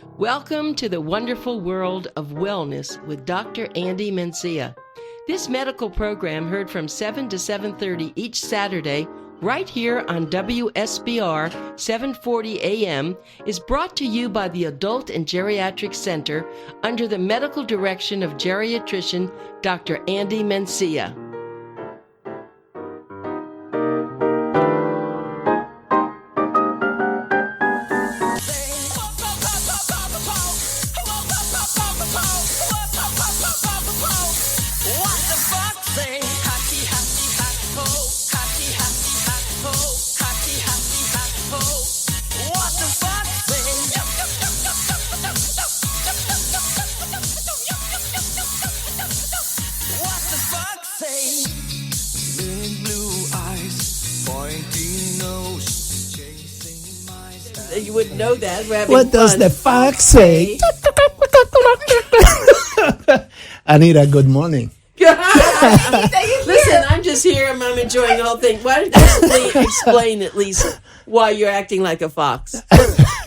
Welcome to the wonderful world of wellness with Dr. Andy Mencia. This medical program heard from 7 to 7:30 each Saturday right here on WSBR 740 AM is brought to you by the Adult and Geriatric Center under the medical direction of geriatrician Dr. Andy Mencia. You wouldn't know that. What does the fox say? Anita, good morning. Listen, I'm just here and I'm enjoying the whole thing. Why don't you explain at least why you're acting like a fox?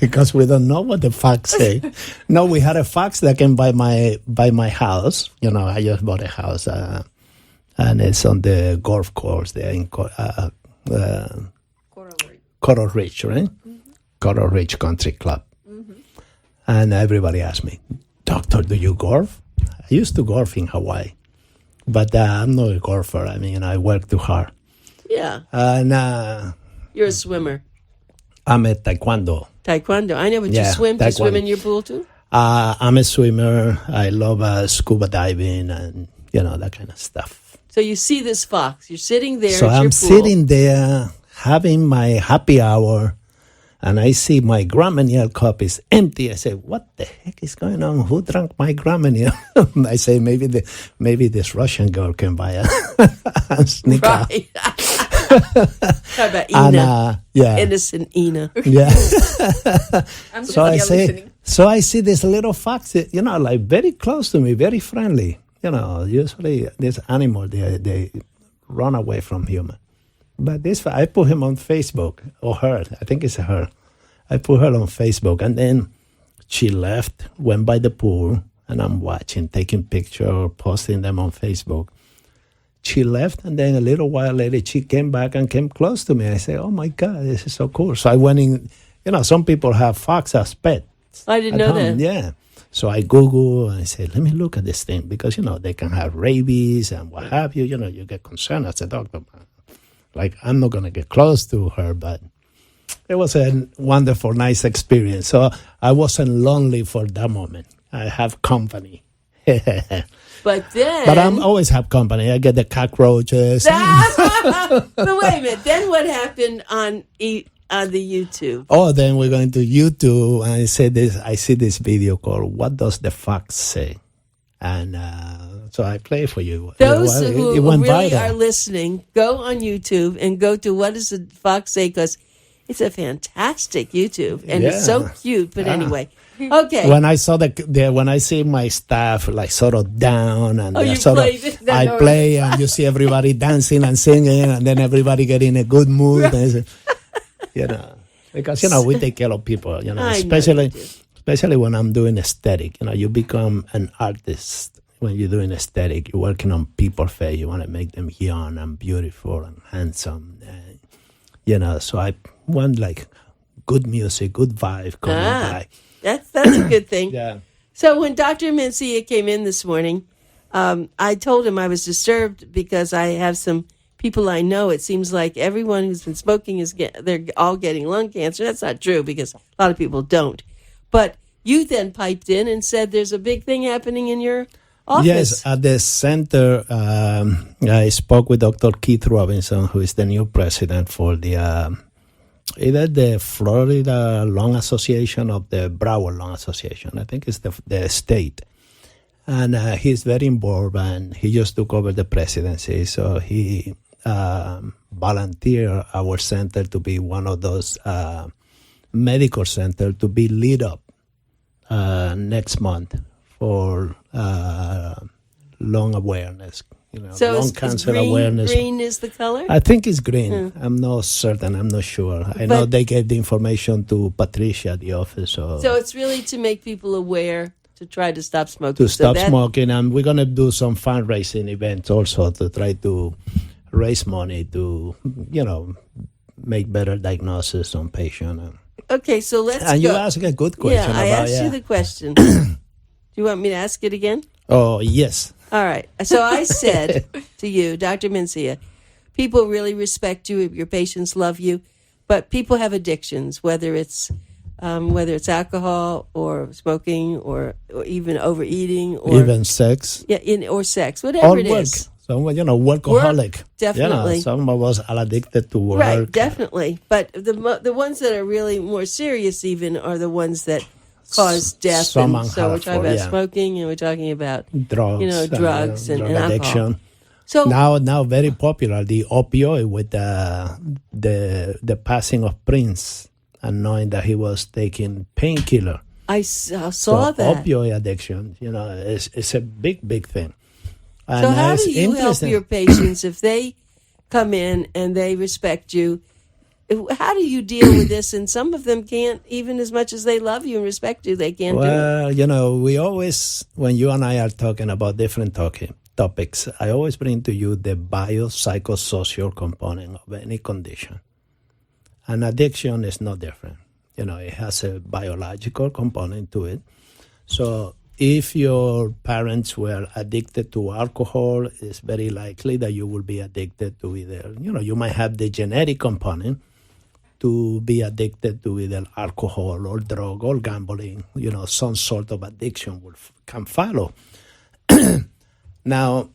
Because we don't know what the fox say. No, we had a fox that came by my house. You know, I just bought a house, and it's on the golf course there in Coral Ridge, right? Coral Ridge Country Club. And everybody asked me, Doctor, do you golf? I used to golf in Hawaii, but I'm not a golfer. I mean, I work too hard. Yeah. And you're a swimmer. I'm a taekwondo. Taekwondo. I know, but you swim. Do you swim in your pool too? I'm a swimmer. I love scuba diving and, you know, that kind of stuff. So you see this fox. You're sitting there So at your I'm pool. sitting there having my happy hour, and I see my Grandmaniel cup is empty. I say, what the heck is going on? Who drank my Grandmaniel? I say, maybe this Russian girl can buy and sneak out. Right. How about Ina? And, yeah. Innocent Ina. Yeah. So I see this little fox, you know, like very close to me, very friendly. You know, usually this animal, they run away from human. But this, I put him on Facebook, or her, I think it's her. I put her on Facebook, and then she left, went by the pool, and I'm watching, taking pictures, posting them on Facebook. She left, and then a little while later, she came back and came close to me. I said, oh my God, this is so cool. So I went in, you know, some people have fox as pets. I didn't know that. Yeah. So I Google and I said, let me look at this thing, because, you know, they can have rabies and what have you. You know, you get concerned as a doctor. Like, I'm not going to get close to her, but it was a wonderful, nice experience. So I wasn't lonely for that moment. I have company. But I always have company. I get the cockroaches. But wait a minute. Then what happened on the YouTube? Oh, then we're going to YouTube, and I see this video called "What Does the Fox Say?" And so I play for you. Those who really viral. are listening, go on YouTube and go to What Does the Fox Say? Because it's a fantastic YouTube, and it's so cute. But anyway, okay. When I saw when I see my staff like sort of down, and I play, and you see everybody dancing and singing, and then everybody get in a good mood. Right. And, you know, because you know we take care of people. You know, especially when I'm doing aesthetic. You know, you become an artist. When you're doing aesthetic, you're working on people's face. You want to make them young and beautiful and handsome. And, you know, so I want like good music, good vibe coming by. That's a good thing. Yeah. So when Dr. Mencia came in this morning, I told him I was disturbed because I have some people I know. It seems like everyone who's been smoking they're all getting lung cancer. That's not true because a lot of people don't. But you then piped in and said there's a big thing happening in your office. Yes, at the center, I spoke with Dr. Keith Robinson, who is the new president for the either the Florida Lung Association or the Broward Lung Association. I think it's the state. And he's very involved, and he just took over the presidency. So he volunteered our center to be one of those medical centers to be lit up next month for lung awareness, So lung is cancer green, awareness. green is the color? I think it's green. I'm not certain. I'm not sure. I know they gave the information to Patricia at the office. So it's really to make people aware to try to stop smoking. To stop smoking, and we're going to do some fundraising events also to try to raise money to, make better diagnosis on patient. Okay, so let's And go. you asked a good question. I asked you the question. Do you want me to ask it again? Oh, yes. All right. So I said to you, Dr. Mencia, people really respect you, your patients love you, but people have addictions, whether it's alcohol or smoking or even overeating or even sex. Or sex, whatever it work. is. Some, workaholic. Work, definitely. Some of us are addicted to work. Right, definitely. But the ones that are really more serious even are the ones that cause death. So we're talking about smoking, and we're talking about drugs, and drug addiction. Alcohol. So now very popular, the opioid with the passing of Prince and knowing that he was taking painkiller. I saw that. Opioid addiction, it's a big thing. And so how do you help your patients if they come in and they respect you? How do you deal with this? And some of them can't, even as much as they love you and respect you, they can't do it. Well, we always, when you and I are talking about different topics, I always bring to you the biopsychosocial component of any condition. And addiction is no different. It has a biological component to it. So if your parents were addicted to alcohol, it's very likely that you will be addicted to either, you might have the genetic component to be addicted to either alcohol or drug or gambling. Some sort of addiction can follow. Now,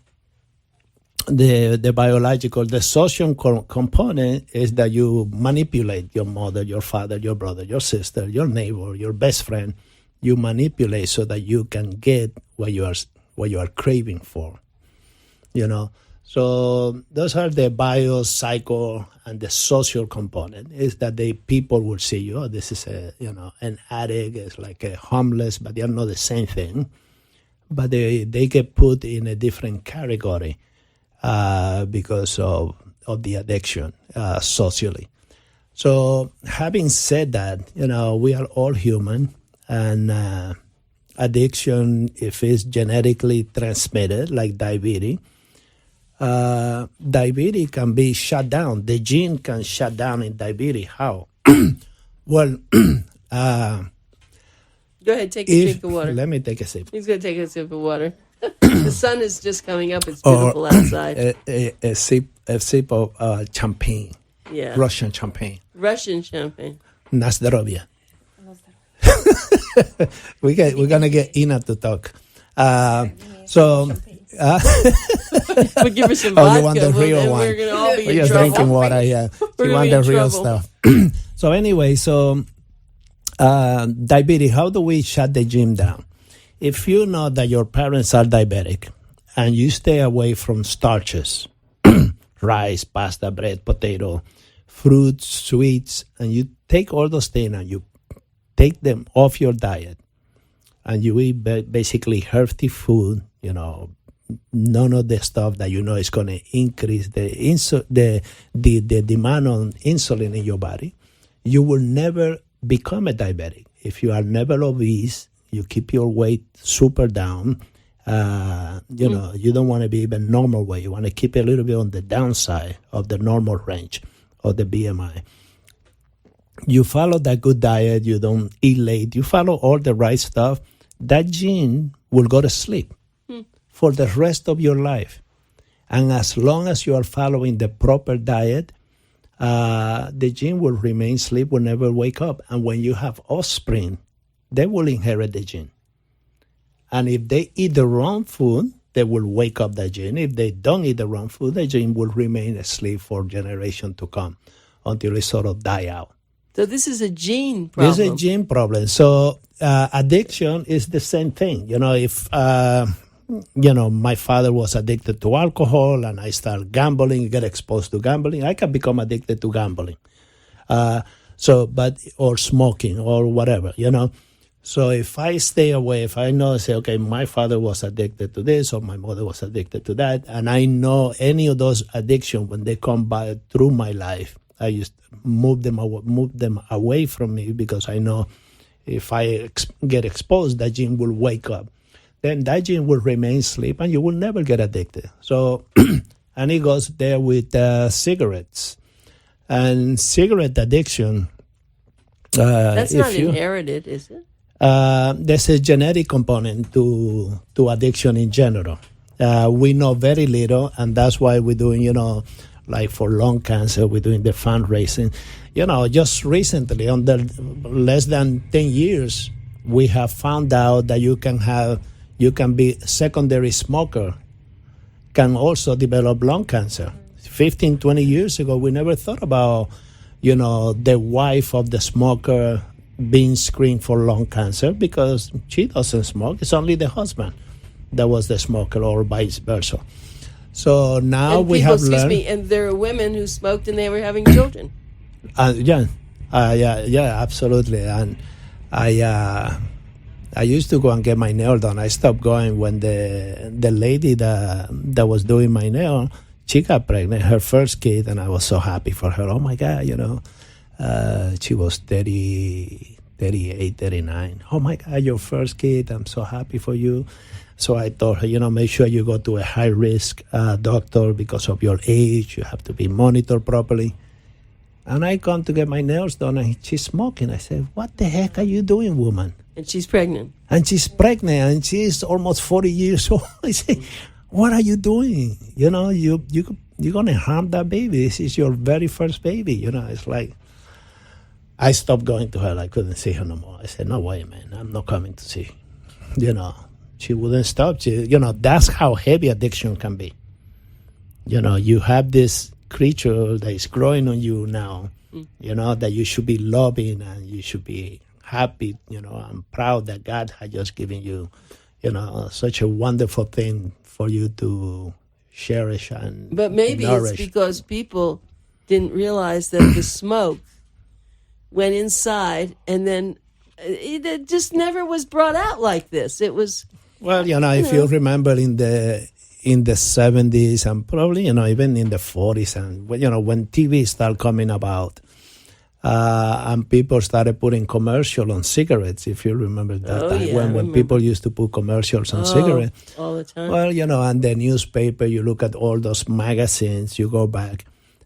the biological, the social component is that you manipulate your mother, your father, your brother, your sister, your neighbor, your best friend. You manipulate so that you can get what you are craving for. So those are the biopsycho and the social component. Is that the people will see you. This is an addict. It's like a homeless, but they are not the same thing. But they get put in a different category because of the addiction socially. So having said that, we are all human, and addiction, if it's genetically transmitted, like diabetes can be shut down. The gene can shut down in diabetes. How? Well, go ahead, take a drink of water. Let me take a sip. He's going to take a sip of water. The sun is just coming up. It's beautiful outside. A sip of champagne. Yeah. Russian champagne. Na zdrowie. We're gonna get Ina to talk. So. We'll give her some vodka. You want the real one? We're gonna all be We're in just trouble. drinking water. Yeah. You want the real stuff. So anyway, diabetes. How do we shut the gene down? If you know that your parents are diabetic and you stay away from starches, rice, pasta, bread, potato, fruits, sweets, and you take all those things and you take them off your diet, and you eat basically healthy food, none of the stuff that is going to increase the demand on insulin in your body, you will never become a diabetic. If you are never obese, you keep your weight super down. You don't want to be even normal weight. You want to keep it a little bit on the downside of the normal range of the BMI. You follow that good diet. You don't eat late. You follow all the right stuff. That gene will go to sleep for the rest of your life. And as long as you are following the proper diet, the gene will remain asleep, will never wake up. And when you have offspring, they will inherit the gene. And if they eat the wrong food, they will wake up the gene. If they don't eat the wrong food, the gene will remain asleep for generations to come until it sort of die out. So this is a gene problem. This is a gene problem. So addiction is the same thing. If my father was addicted to alcohol and I start gambling, get exposed to gambling, I can become addicted to gambling. Or smoking or whatever, So if I stay away, if I know, say, okay, my father was addicted to this or my mother was addicted to that, and I know any of those addictions, when they come by through my life, I used to move them away from me, because I know if I get exposed, that gene will wake up. Then that gene will remain asleep and you will never get addicted. So, and it goes there with cigarettes. And cigarette addiction. That's not inherited, is it? There's a genetic component to addiction in general. We know very little, and that's why we're doing, like for lung cancer, we're doing the fundraising. Just recently, under less than 10 years, we have found out that you can be secondary smoker, can also develop lung cancer. 15, 20 years ago, we never thought about, the wife of the smoker being screened for lung cancer because she doesn't smoke. It's only the husband that was the smoker, or vice versa. So now we have learned. And there are women who smoked and they were having children. Yeah, absolutely. And I used to go and get my nail done. I stopped going when the lady that was doing my nail, she got pregnant, her first kid, and I was so happy for her. Oh my God, she was 30, 38, 39. Oh my God, your first kid, I'm so happy for you. So I told her, make sure you go to a high-risk doctor because of your age. You have to be monitored properly. And I come to get my nails done, and she's smoking. I said, what the heck are you doing, woman? And she's pregnant. And she's almost 40 years old. I say, what are you doing? You're going to harm that baby. This is your very first baby. It's like, I stopped going to her. I couldn't see her no more. I said, no way, man. I'm not coming to see. She wouldn't stop. That's how heavy addiction can be. You have this creature that is growing on you now, that you should be loving and you should be happy. I'm proud that God has just given you, such a wonderful thing for you to cherish and But maybe nourish. It's because people didn't realize that the smoke went inside, and then it just never was brought out like this. It was... Well, if you remember in the 70s and probably, even in the 40s, and when TV started coming about, and people started putting commercial on cigarettes, if you remember that time, when people used to put commercials on cigarettes. All the time. Well, and the newspaper, you look at all those magazines, you go back,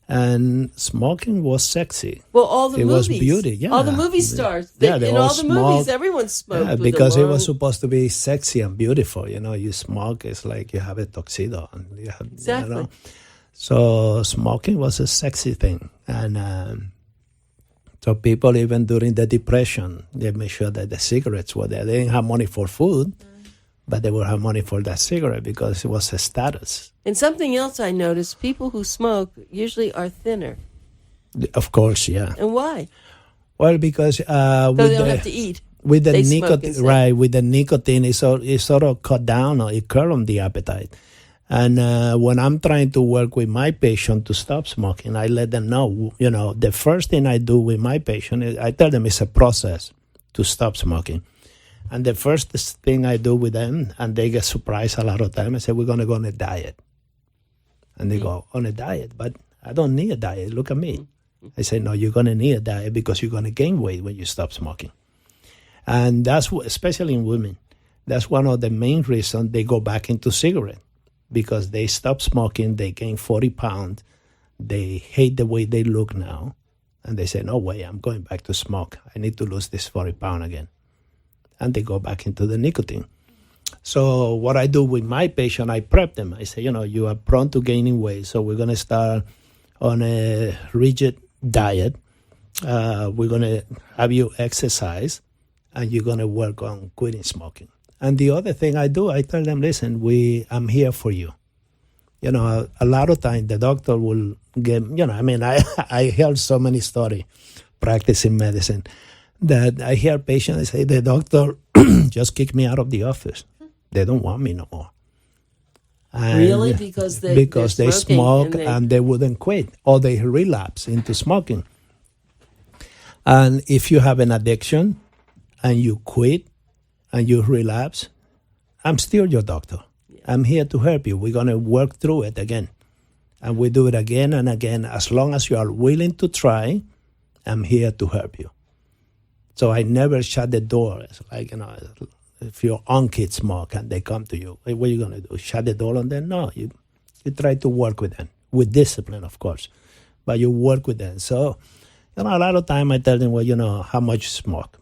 and smoking was sexy. Well, all the movies. It was beauty, yeah. All the movie stars. They in all all the movies, everyone smoked. Yeah, because it was supposed to be sexy and beautiful. You smoke, it's like you have a tuxedo. And Exactly. So smoking was a sexy thing. And so people, even during the Depression, they made sure that the cigarettes were there. They didn't have money for food, but they would have money for that cigarette because it was a status. And something else I noticed, people who smoke usually are thinner. Of course, yeah. And why? Well, because they don't have to eat. With the nicotine, right? With the nicotine, it sort of cut down or it curbs the appetite. And when I'm trying to work with my patient to stop smoking, I let them know. The first thing I do with my patient is I tell them it's a process to stop smoking. And the first thing I do with them, and they get surprised a lot of time, I say, we're going to go on a diet. And they go, on a diet? But I don't need a diet. Look at me. I say, no, you're going to need a diet because you're going to gain weight when you stop smoking. And that's especially in women. That's one of the main reasons they go back into cigarette, because they stop smoking, they gain 40 pounds, they hate the way they look now, and they say, no way, I'm going back to smoke. I need to lose this 40 pounds again. And they go back into the nicotine. So what I do with my patient, I prep them. I say, you are prone to gaining weight, so we're going to start on a rigid diet. We're going to have you exercise, and you're going to work on quitting smoking. And the other thing I do, I tell them, listen, I'm here for you. A lot of times the doctor will get, I heard so many stories practicing medicine that I hear patients say, the doctor just kicked me out of the office. They don't want me no more. And really? Because they smoke and they wouldn't quit, or they relapse into smoking. And if you have an addiction, and you quit and you relapse, I'm still your doctor. Yeah. I'm here to help you. We're going to work through it again. And we do it again and again. As long as you are willing to try, I'm here to help you. So I never shut the door. It's like, if your own kids smoke and they come to you, what are you going to do? Shut the door on them? No, you try to work with them, with discipline, of course. But you work with them. So, a lot of time I tell them, well, how much you smoke?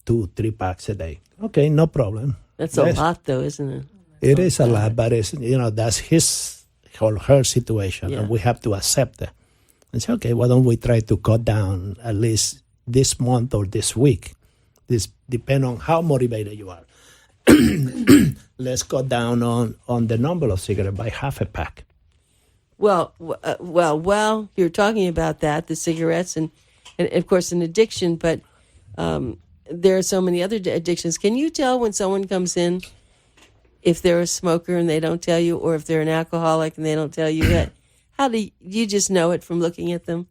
2-3 packs a day. Okay, no problem. That's a lot, though, isn't it? It is a lot, but it's, that's his or her situation, and we have to accept it. And say, okay, why don't we try to cut down at least this month or this week? This depends on how motivated you are. Let's cut down on the number of cigarettes by half a pack. Well, you're talking about that, the cigarettes, and of course an addiction, but there are so many other addictions. Can you tell when someone comes in if they're a smoker and they don't tell you, or if they're an alcoholic and they don't tell you that? How do you just know it from looking at them?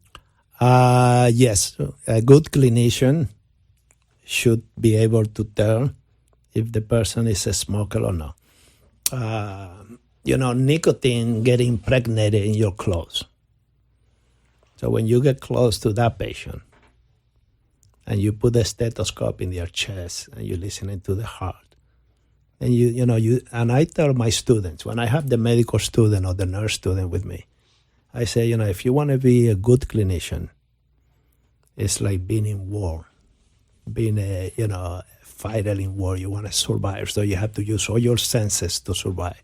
Yes. A good clinician should be able to tell if the person is a smoker or not. Nicotine get impregnated in your clothes. So when you get close to that patient and you put a stethoscope in their chest and you're listening to the heart, and and I tell my students, when I have the medical student or the nurse student with me, I say, if you want to be a good clinician, it's like being in war, being a fighter in war. You want to survive, so you have to use all your senses to survive.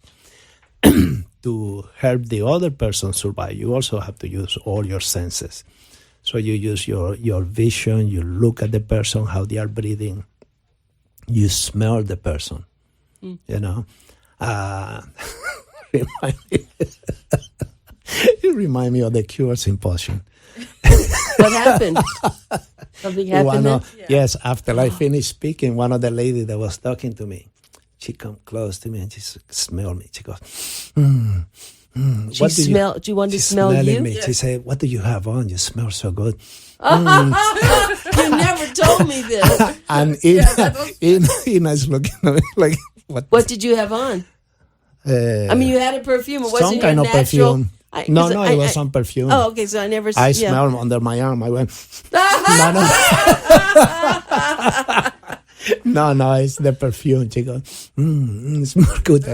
To help the other person survive, you also have to use all your senses. So you use your vision, you look at the person, how they are breathing, you smell the person, It reminds me of the Cure Symposium. What happened? Something happened? Yes, after I finished speaking, one of the ladies that was talking to me, she come close to me and she smelled me. She goes, Do you want to smell you? Me. Yeah. She said, what do you have on? You smell so good. You never told me this. And Ina's looking at me like, what did you have on? You had a perfume. It wasn't some kind of natural perfume. It was some perfume. Oh, okay. So I smelled under my arm. I went, no, it's the perfume. She goes, it smells good.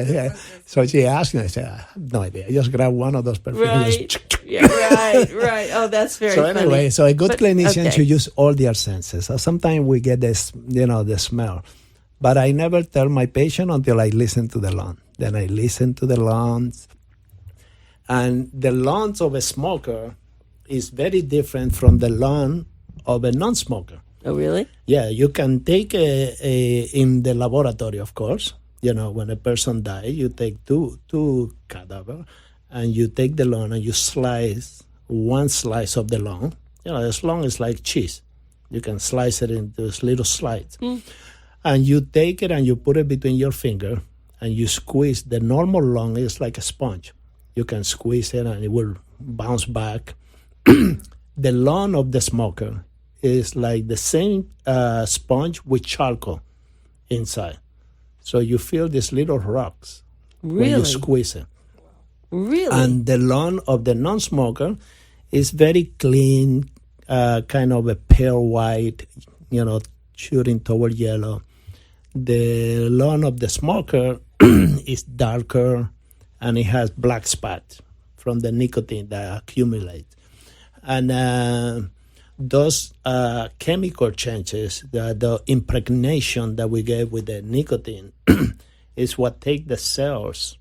So she asked me, I said, I have no idea. I just grabbed one of those perfumes. Right. Oh, that's very funny. So anyway, a good clinician should use all their senses. So sometimes we get this, the smell. But I never tell my patient until I listen to the lung. Then I listen to the lungs. And the lungs of a smoker is very different from the lung of a non-smoker. Oh, really? Yeah, you can take in the laboratory, of course. When a person dies, you take two cadavers, and you take the lung and you slice one slice of the lung. As long as like cheese. You can slice it into little slices. And you take it and you put it between your finger and you squeeze. The normal lung is like a sponge. You can squeeze it and it will bounce back. The lung of the smoker is like the same sponge with charcoal inside. So you feel these little rocks when you squeeze it. Really? And the lung of the non-smoker is very clean, kind of a pale white, shooting toward yellow. The lung of the smoker is darker, and it has black spots from the nicotine that accumulates. And those chemical changes, the impregnation that we get with the nicotine is what take the cells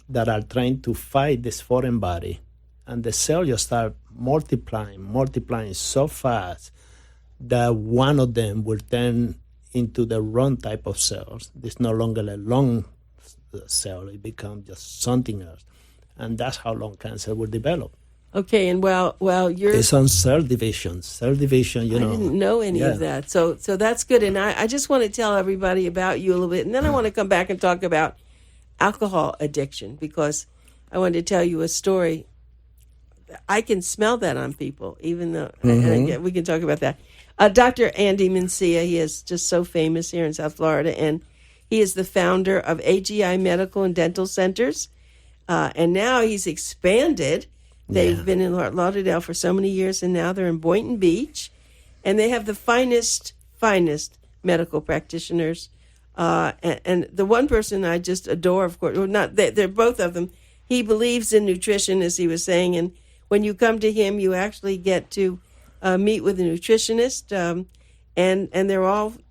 that are trying to fight this foreign body, and the cells just start multiplying so fast that one of them will turn into the wrong type of cells. It's no longer a lung cell, it becomes just something else. And that's how lung cancer will develop. Okay, and well, you're... It's on cell division. Cell division, I didn't know any of that. So that's good. And I just want to tell everybody about you a little bit. And then I want to come back and talk about alcohol addiction, because I wanted to tell you a story. I can smell that on people, even though... And we can talk about that. Dr. Andy Mencia, he is just so famous here in South Florida, and he is the founder of AGI Medical and Dental Centers, and now he's expanded. They've been in Fort Lauderdale for so many years, and now they're in Boynton Beach, and they have the finest medical practitioners. And the one person I just adore, of course, well, not they're both of them. He believes in nutrition, as he was saying, and when you come to him, you actually get to meet with a nutritionist, and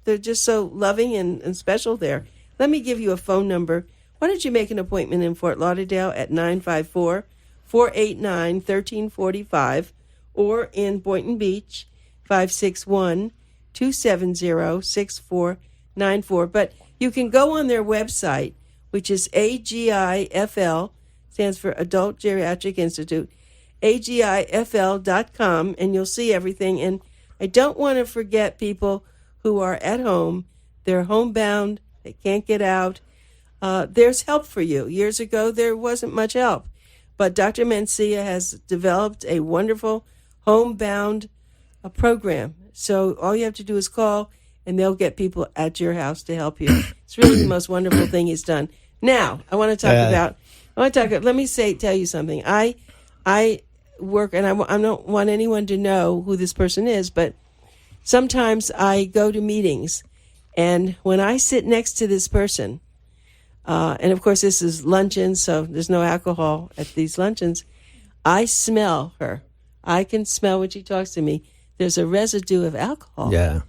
they're just so loving and special there. Let me give you a phone number. Why don't you make an appointment in Fort Lauderdale at 954-489-1345, or in Boynton Beach, 561-270-6494. But you can go on their website, which is AGIFL, stands for Adult Geriatric Institute, agifl.com, and you'll see everything. And I don't want to forget people who are at home. They're homebound. They can't get out. There's help for you. Years ago, there wasn't much help. But Dr. Mencia has developed a wonderful homebound program. So all you have to do is call, and they'll get people at your house to help you. It's really the most wonderful thing he's done. Now, I want to talk let me tell you something. I work, and I don't want anyone to know who this person is, but sometimes I go to meetings, and when I sit next to this person, and of course this is luncheon, so there's no alcohol at these luncheons, I smell her. I can smell when she talks to me. There's a residue of alcohol. Yeah.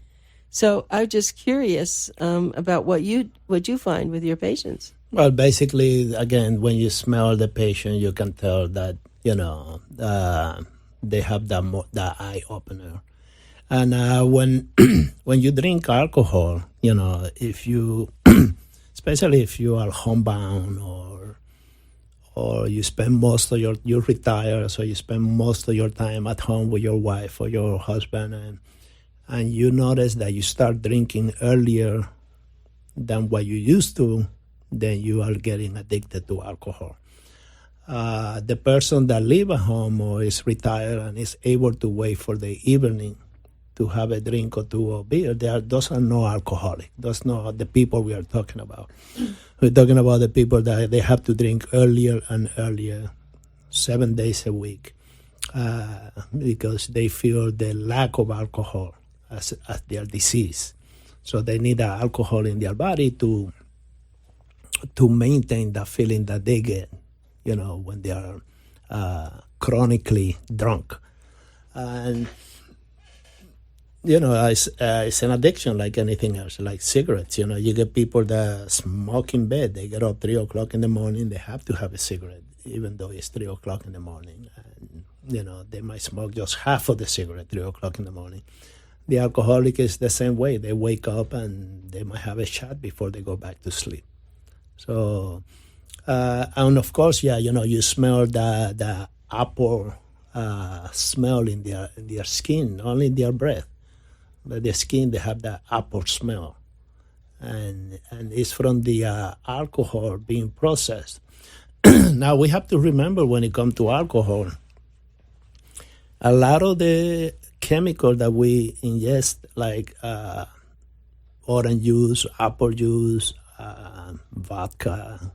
So I'm just curious about what you find with your patients. Well, basically, again, when you smell the patient, you can tell that, they have the eye opener. And when you drink alcohol, if you, especially if you are homebound or you spend most of you retire, so you spend most of your time at home with your wife or your husband, and you notice that you start drinking earlier than what you used to, then you are getting addicted to alcohol. The person that live at home or is retired and is able to wait for the evening to have a drink or two of beer, those are no alcoholic. Those are not the people we are talking about. We're talking about the people that they have to drink earlier and earlier, 7 days a week, because they feel the lack of alcohol as their disease. So they need alcohol in their body to maintain that feeling that they get, when they are chronically drunk. And, it's an addiction like anything else, like cigarettes. You get people that smoke in bed. They get up 3 o'clock in the morning. They have to have a cigarette, even though it's 3 o'clock in the morning. And, they might smoke just half of the cigarette 3 o'clock in the morning. The alcoholic is the same way. They wake up and they might have a shot before they go back to sleep. So, and of course, you smell the apple smell in their skin, not only in their breath, but the skin, they have that apple smell. And it's from the alcohol being processed. Now, we have to remember when it comes to alcohol, a lot of the chemical that we ingest, like orange juice, apple juice, vodka,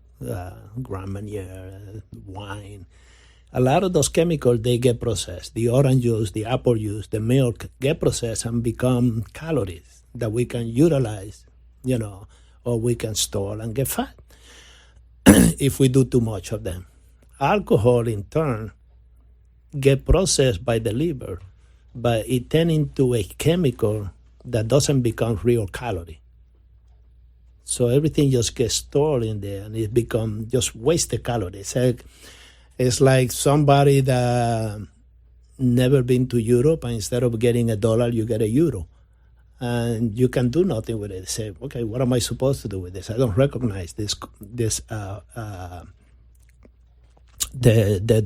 Grand Marnier, wine, a lot of those chemicals, they get processed. The orange juice, the apple juice, the milk get processed and become calories that we can utilize, or we can store and get fat if we do too much of them. Alcohol, in turn, get processed by the liver, but it turns into a chemical that doesn't become real calorie. So everything just gets stored in there, and it becomes just wasted calories. It's like somebody that never been to Europe, and instead of getting $1, you get €1. And you can do nothing with it. Say, okay, what am I supposed to do with this? I don't recognize the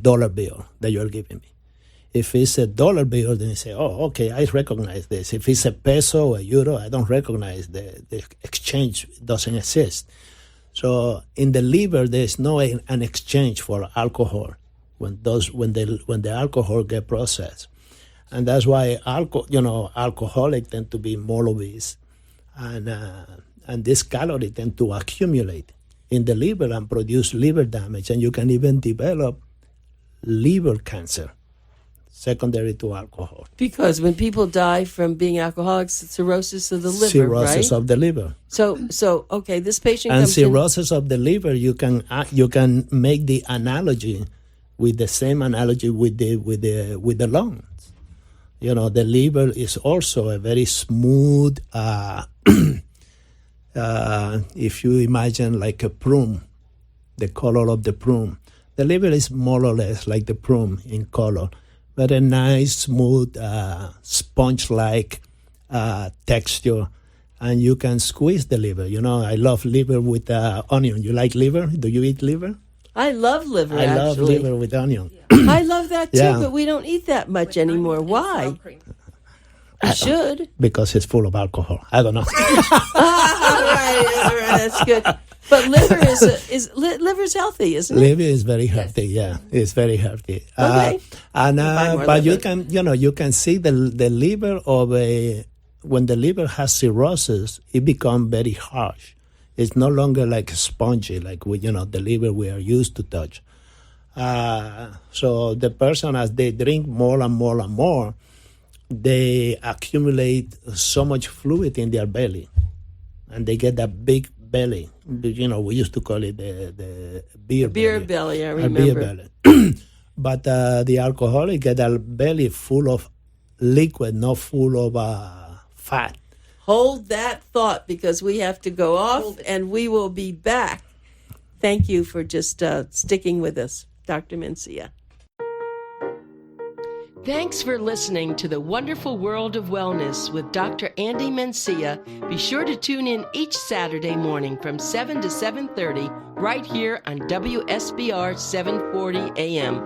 dollar bill that you're giving me. If it's a dollar bill, then you say, oh, okay, I recognize this. If it's a peso or a euro, I don't recognize the exchange doesn't exist. So in the liver, there's no an exchange for alcohol when the alcohol get processed. And that's why alcoholics tend to be more obese, and this calorie tend to accumulate in the liver and produce liver damage, and you can even develop liver cancer secondary to alcohol. Because when people die from being alcoholics, it's cirrhosis of the liver, Cirrhosis right? of the liver. So okay, this patient And comes in. cirrhosis of the liver, you can make the analogy with the same analogy with the lungs. You know, the liver is also a very smooth. If you imagine like a prune, the color of the prune, the liver is more or less like the prune in color, but a nice, smooth, sponge-like texture, and you can squeeze the liver. You know, I love liver with onion. You like liver? Do you eat liver? I love liver, I love actually. liver with onion. I love that too, Yeah. but we don't eat that much anymore. Why? We should. Because it's full of alcohol. I don't know. All right, that's good. But liver's healthy, isn't it? Liver is very healthy. Yeah, it's very healthy. Okay. But you can see the liver when the liver has cirrhosis, it becomes very harsh. It's no longer like spongy, like the liver we are used to touch. So the person, as they drink more and more and more, they accumulate so much fluid in their belly, and they get that big belly. We used to call it the beer belly. I remember. Beer belly. But the alcoholic get a belly full of liquid, not full of fat. Hold that thought, because we have to go off, and we will be back. Thank you for just sticking with us, Dr. Mencia. Thanks for listening to The Wonderful World of Wellness with Dr. Andy Mencia. Be sure to tune in each Saturday morning from 7 to 7:30 right here on WSBR 740 AM.